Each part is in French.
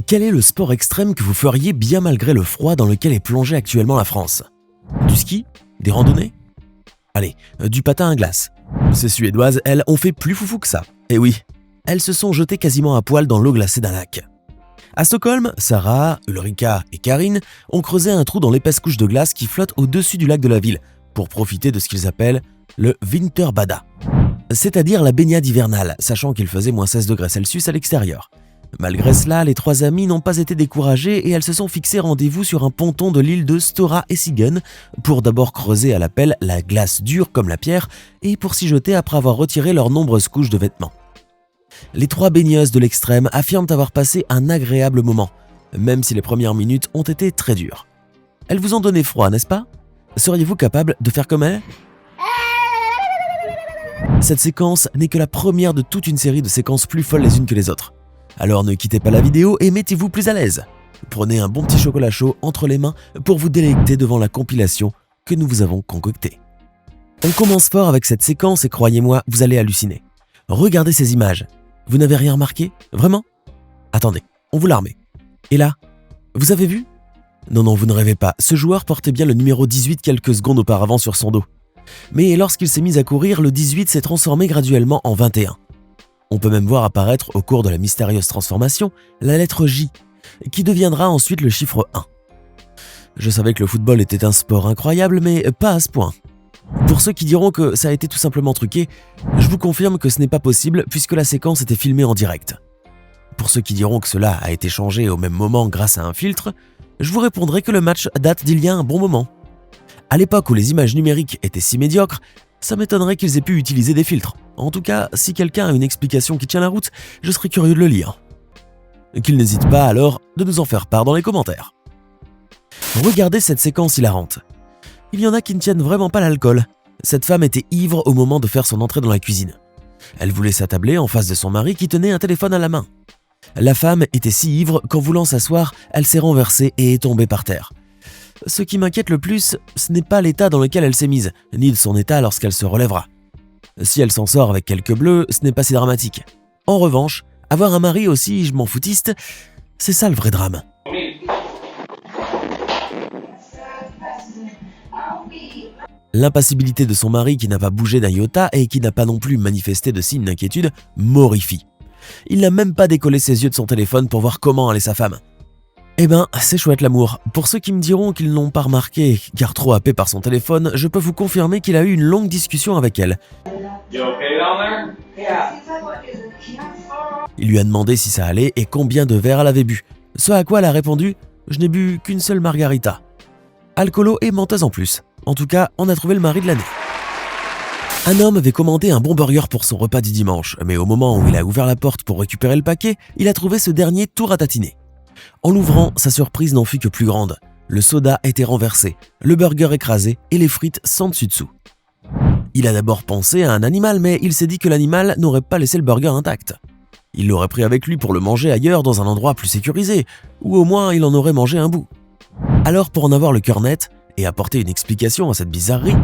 Quel est le sport extrême que vous feriez bien malgré le froid dans lequel est plongée actuellement la France? Du ski? Des randonnées? Allez, du patin à glace. Ces Suédoises, elles, ont fait plus foufou que ça. Et oui, elles se sont jetées quasiment à poil dans l'eau glacée d'un lac. À Stockholm, Sarah, Ulrika et Karine ont creusé un trou dans l'épaisse couche de glace qui flotte au-dessus du lac de la ville pour profiter de ce qu'ils appellent le Vinterbada, c'est-à-dire la baignade hivernale, sachant qu'il faisait moins 16 degrés Celsius à l'extérieur. Malgré cela, les trois amies n'ont pas été découragées et elles se sont fixées rendez-vous sur un ponton de l'île de Stora Essingen pour d'abord creuser à la pelle la glace dure comme la pierre et pour s'y jeter après avoir retiré leurs nombreuses couches de vêtements. Les trois baigneuses de l'extrême affirment avoir passé un agréable moment, même si les premières minutes ont été très dures. Elles vous ont donné froid, n'est-ce pas? Seriez-vous capable de faire comme elles? Cette séquence n'est que la première de toute une série de séquences plus folles les unes que les autres. Alors ne quittez pas la vidéo et mettez-vous plus à l'aise. Prenez un bon petit chocolat chaud entre les mains pour vous délecter devant la compilation que nous vous avons concoctée. On commence fort avec cette séquence et croyez-moi, vous allez halluciner. Regardez ces images. Vous n'avez rien remarqué? Vraiment? Attendez, on vous la remet. Et là, vous avez vu? Non, vous ne rêvez pas. Ce joueur portait bien le numéro 18 quelques secondes auparavant sur son dos. Mais lorsqu'il s'est mis à courir, le 18 s'est transformé graduellement en 21. On peut même voir apparaître au cours de la mystérieuse transformation la lettre J, qui deviendra ensuite le chiffre 1. Je savais que le football était un sport incroyable, mais pas à ce point. Pour ceux qui diront que ça a été tout simplement truqué, je vous confirme que ce n'est pas possible puisque la séquence était filmée en direct. Pour ceux qui diront que cela a été changé au même moment grâce à un filtre, je vous répondrai que le match date d'il y a un bon moment. À l'époque où les images numériques étaient si médiocres, ça m'étonnerait qu'ils aient pu utiliser des filtres. En tout cas, si quelqu'un a une explication qui tient la route, je serais curieux de le lire. Qu'il n'hésite pas alors de nous en faire part dans les commentaires. Regardez cette séquence hilarante. Il y en a qui ne tiennent vraiment pas l'alcool. Cette femme était ivre au moment de faire son entrée dans la cuisine. Elle voulait s'attabler en face de son mari qui tenait un téléphone à la main. La femme était si ivre qu'en voulant s'asseoir, elle s'est renversée et est tombée par terre. Ce qui m'inquiète le plus, ce n'est pas l'état dans lequel elle s'est mise, ni de son état lorsqu'elle se relèvera. Si elle s'en sort avec quelques bleus, ce n'est pas si dramatique. En revanche, avoir un mari aussi je m'en foutiste, c'est ça le vrai drame. L'impassibilité de son mari qui n'a pas bougé d'un iota et qui n'a pas non plus manifesté de signes d'inquiétude m'horrifie. Il n'a même pas décollé ses yeux de son téléphone pour voir comment allait sa femme. Eh ben, c'est chouette l'amour. Pour ceux qui me diront qu'ils n'ont pas remarqué, car trop happé par son téléphone, je peux vous confirmer qu'il a eu une longue discussion avec elle. Il lui a demandé si ça allait et combien de verres elle avait bu. Ce à quoi elle a répondu « Je n'ai bu qu'une seule margarita ». Alcoolo et menteuse en plus. En tout cas, on a trouvé le mari de l'année. Un homme avait commandé un bon burger pour son repas du dimanche, mais au moment où il a ouvert la porte pour récupérer le paquet, il a trouvé ce dernier tout ratatiner. En l'ouvrant, sa surprise n'en fut que plus grande. Le soda était renversé, le burger écrasé et les frites sans dessus-dessous. Il a d'abord pensé à un animal, mais il s'est dit que l'animal n'aurait pas laissé le burger intact. Il l'aurait pris avec lui pour le manger ailleurs dans un endroit plus sécurisé, ou au moins il en aurait mangé un bout. Alors pour en avoir le cœur net et apporter une explication à cette bizarrerie,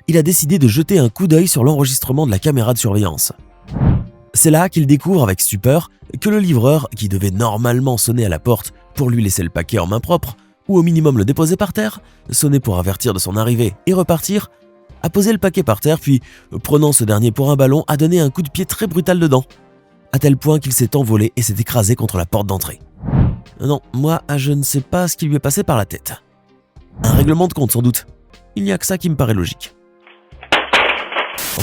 il a décidé de jeter un coup d'œil sur l'enregistrement de la caméra de surveillance. C'est là qu'il découvre avec stupeur que le livreur, qui devait normalement sonner à la porte pour lui laisser le paquet en main propre, ou au minimum le déposer par terre, sonner pour avertir de son arrivée et repartir, a posé le paquet par terre puis, prenant ce dernier pour un ballon, a donné un coup de pied très brutal dedans, à tel point qu'il s'est envolé et s'est écrasé contre la porte d'entrée. Non, moi, je ne sais pas ce qui lui est passé par la tête. Un règlement de compte sans doute. Il n'y a que ça qui me paraît logique.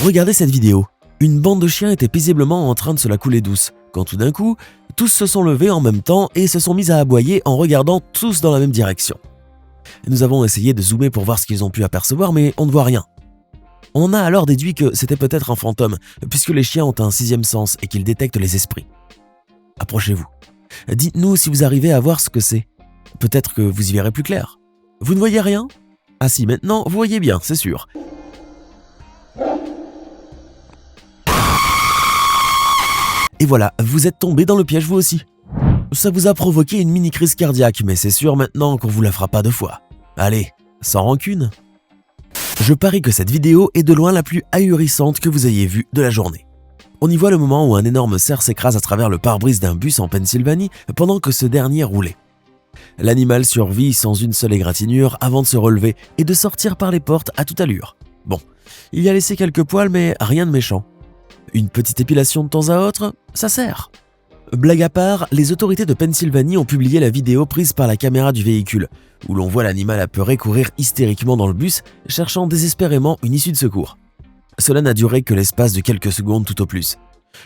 Regardez cette vidéo. Une bande de chiens était paisiblement en train de se la couler douce, quand tout d'un coup, tous se sont levés en même temps et se sont mis à aboyer en regardant tous dans la même direction. Nous avons essayé de zoomer pour voir ce qu'ils ont pu apercevoir, mais on ne voit rien. On a alors déduit que c'était peut-être un fantôme, puisque les chiens ont un sixième sens et qu'ils détectent les esprits. Approchez-vous. Dites-nous si vous arrivez à voir ce que c'est. Peut-être que vous y verrez plus clair. Vous ne voyez rien? Ah si, maintenant, vous voyez bien, c'est sûr. Et voilà, vous êtes tombé dans le piège vous aussi. Ça vous a provoqué une mini crise cardiaque, mais c'est sûr maintenant qu'on vous la fera pas deux fois. Allez, sans rancune. Je parie que cette vidéo est de loin la plus ahurissante que vous ayez vue de la journée. On y voit le moment où un énorme cerf s'écrase à travers le pare-brise d'un bus en Pennsylvanie pendant que ce dernier roulait. L'animal survit sans une seule égratignure avant de se relever et de sortir par les portes à toute allure. Bon, il y a laissé quelques poils mais rien de méchant. Une petite épilation de temps à autre, ça sert. Blague à part, les autorités de Pennsylvanie ont publié la vidéo prise par la caméra du véhicule, où l'on voit l'animal apeuré courir hystériquement dans le bus, cherchant désespérément une issue de secours. Cela n'a duré que l'espace de quelques secondes tout au plus.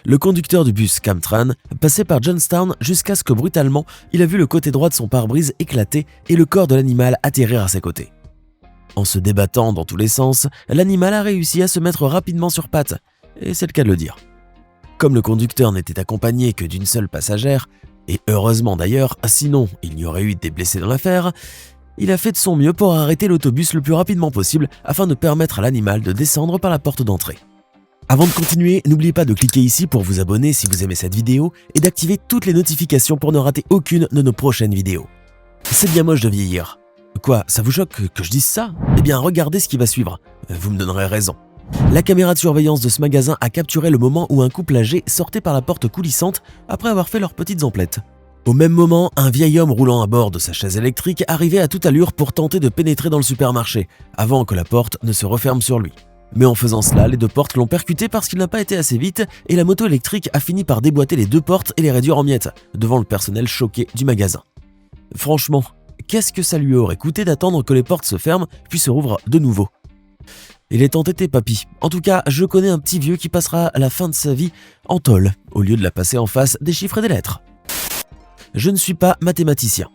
Le conducteur du bus Camtran passait par Johnstown jusqu'à ce que brutalement, il a vu le côté droit de son pare-brise éclater et le corps de l'animal atterrir à ses côtés. En se débattant dans tous les sens, l'animal a réussi à se mettre rapidement sur pattes, et c'est le cas de le dire. Comme le conducteur n'était accompagné que d'une seule passagère, et heureusement d'ailleurs, sinon il n'y aurait eu des blessés dans l'affaire, il a fait de son mieux pour arrêter l'autobus le plus rapidement possible afin de permettre à l'animal de descendre par la porte d'entrée. Avant de continuer, n'oubliez pas de cliquer ici pour vous abonner si vous aimez cette vidéo et d'activer toutes les notifications pour ne rater aucune de nos prochaines vidéos. C'est bien moche de vieillir. Quoi, ça vous choque que je dise ça? Eh bien regardez ce qui va suivre, vous me donnerez raison. La caméra de surveillance de ce magasin a capturé le moment où un couple âgé sortait par la porte coulissante après avoir fait leurs petites emplettes. Au même moment, un vieil homme roulant à bord de sa chaise électrique arrivait à toute allure pour tenter de pénétrer dans le supermarché, avant que la porte ne se referme sur lui. Mais en faisant cela, les deux portes l'ont percuté parce qu'il n'a pas été assez vite et la moto électrique a fini par déboîter les deux portes et les réduire en miettes, devant le personnel choqué du magasin. Franchement, qu'est-ce que ça lui aurait coûté d'attendre que les portes se ferment puis se rouvrent de nouveau? Il est entêté, papy. En tout cas, je connais un petit vieux qui passera la fin de sa vie en tôle, au lieu de la passer en face des chiffres et des lettres. Je ne suis pas mathématicien,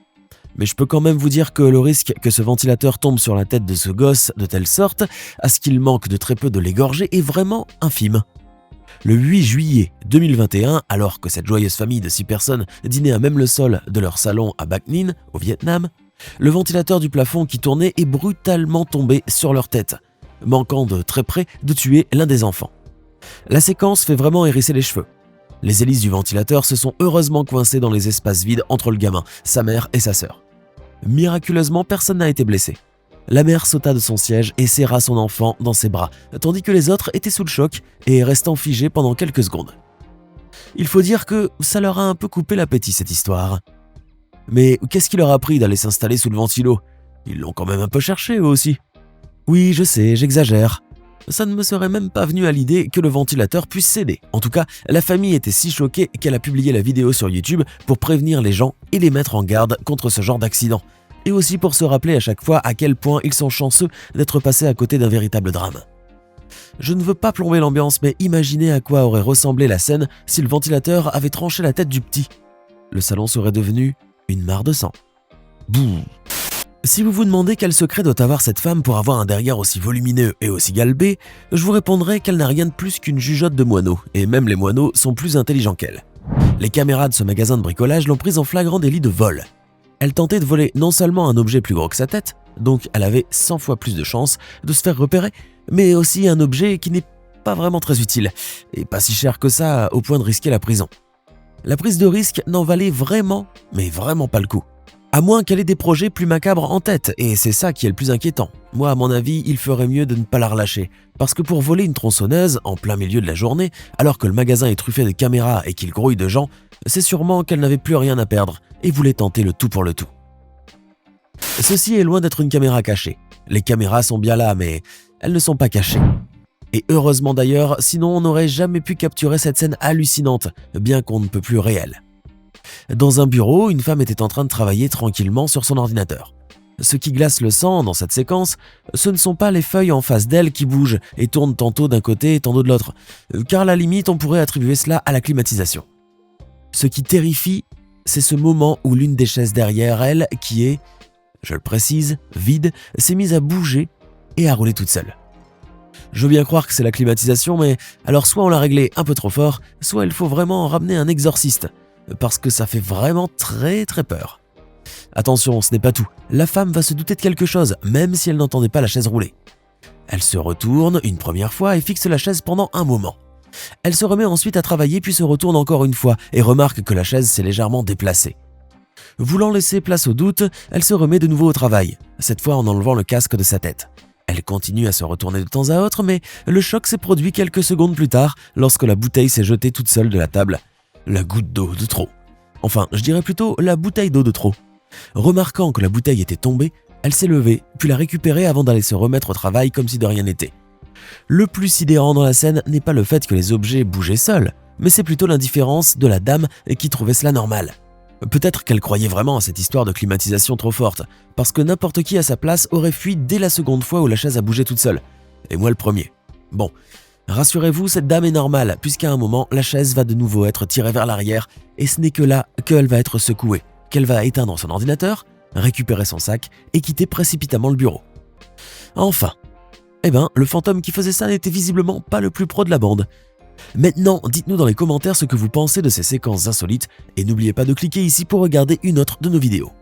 mais je peux quand même vous dire que le risque que ce ventilateur tombe sur la tête de ce gosse de telle sorte à ce qu'il manque de très peu de l'égorger est vraiment infime. Le 8 juillet 2021, alors que cette joyeuse famille de 6 personnes dînait à même le sol de leur salon à Bac Ninh, au Vietnam, le ventilateur du plafond qui tournait est brutalement tombé sur leur tête, manquant de très près de tuer l'un des enfants. La séquence fait vraiment hérisser les cheveux. Les hélices du ventilateur se sont heureusement coincées dans les espaces vides entre le gamin, sa mère et sa sœur. Miraculeusement, personne n'a été blessé. La mère sauta de son siège et serra son enfant dans ses bras, tandis que les autres étaient sous le choc et restant figés pendant quelques secondes. Il faut dire que ça leur a un peu coupé l'appétit cette histoire. Mais qu'est-ce qui leur a pris d'aller s'installer sous le ventilo? Ils l'ont quand même un peu cherché eux aussi. Oui, je sais, j'exagère. Ça ne me serait même pas venu à l'idée que le ventilateur puisse céder. En tout cas, la famille était si choquée qu'elle a publié la vidéo sur YouTube pour prévenir les gens et les mettre en garde contre ce genre d'accident. Et aussi pour se rappeler à chaque fois à quel point ils sont chanceux d'être passés à côté d'un véritable drame. Je ne veux pas plomber l'ambiance, mais imaginez à quoi aurait ressemblé la scène si le ventilateur avait tranché la tête du petit. Le salon serait devenu une mare de sang. Bouh. Si vous vous demandez quel secret doit avoir cette femme pour avoir un derrière aussi volumineux et aussi galbé, je vous répondrai qu'elle n'a rien de plus qu'une jugeote de moineaux, et même les moineaux sont plus intelligents qu'elle. Les caméras de ce magasin de bricolage l'ont prise en flagrant délit de vol. Elle tentait de voler non seulement un objet plus gros que sa tête, donc elle avait 100 fois plus de chances de se faire repérer, mais aussi un objet qui n'est pas vraiment très utile, et pas si cher que ça au point de risquer la prison. La prise de risque n'en valait vraiment, mais vraiment pas le coup. À moins qu'elle ait des projets plus macabres en tête, et c'est ça qui est le plus inquiétant. Moi, à mon avis, il ferait mieux de ne pas la relâcher, parce que pour voler une tronçonneuse en plein milieu de la journée, alors que le magasin est truffé de caméras et qu'il grouille de gens, c'est sûrement qu'elle n'avait plus rien à perdre et voulait tenter le tout pour le tout. Ceci est loin d'être une caméra cachée. Les caméras sont bien là, mais elles ne sont pas cachées. Et heureusement d'ailleurs, sinon on n'aurait jamais pu capturer cette scène hallucinante, bien qu'on ne peut plus réelle. Dans un bureau, une femme était en train de travailler tranquillement sur son ordinateur. Ce qui glace le sang dans cette séquence, ce ne sont pas les feuilles en face d'elle qui bougent et tournent tantôt d'un côté et tantôt de l'autre, car à la limite on pourrait attribuer cela à la climatisation. Ce qui terrifie, c'est ce moment où l'une des chaises derrière elle, qui est, je le précise, vide, s'est mise à bouger et à rouler toute seule. Je veux bien croire que c'est la climatisation, mais alors soit on l'a réglé un peu trop fort, soit il faut vraiment ramener un exorciste, parce que ça fait vraiment très très peur. Attention, ce n'est pas tout. La femme va se douter de quelque chose, même si elle n'entendait pas la chaise rouler. Elle se retourne une première fois et fixe la chaise pendant un moment. Elle se remet ensuite à travailler puis se retourne encore une fois et remarque que la chaise s'est légèrement déplacée. Voulant laisser place au doute, elle se remet de nouveau au travail, cette fois en enlevant le casque de sa tête. Elle Elle continue à se retourner de temps à autre, mais le choc s'est produit quelques secondes plus tard lorsque la bouteille s'est jetée toute seule de la table. La goutte d'eau de trop. Enfin, je dirais plutôt la bouteille d'eau de trop. Remarquant que la bouteille était tombée, elle s'est levée, puis l'a récupérée avant d'aller se remettre au travail comme si de rien n'était. Le plus sidérant dans la scène n'est pas le fait que les objets bougeaient seuls, mais c'est plutôt l'indifférence de la dame qui trouvait cela normal. Peut-être qu'elle croyait vraiment à cette histoire de climatisation trop forte, parce que n'importe qui à sa place aurait fui dès la seconde fois où la chaise a bougé toute seule. Et moi le premier. Bon, rassurez-vous, cette dame est normale, puisqu'à un moment, la chaise va de nouveau être tirée vers l'arrière, et ce n'est que là qu'elle va être secouée, qu'elle va éteindre son ordinateur, récupérer son sac et quitter précipitamment le bureau. Enfin, le fantôme qui faisait ça n'était visiblement pas le plus pro de la bande. Maintenant, dites-nous dans les commentaires ce que vous pensez de ces séquences insolites et n'oubliez pas de cliquer ici pour regarder une autre de nos vidéos.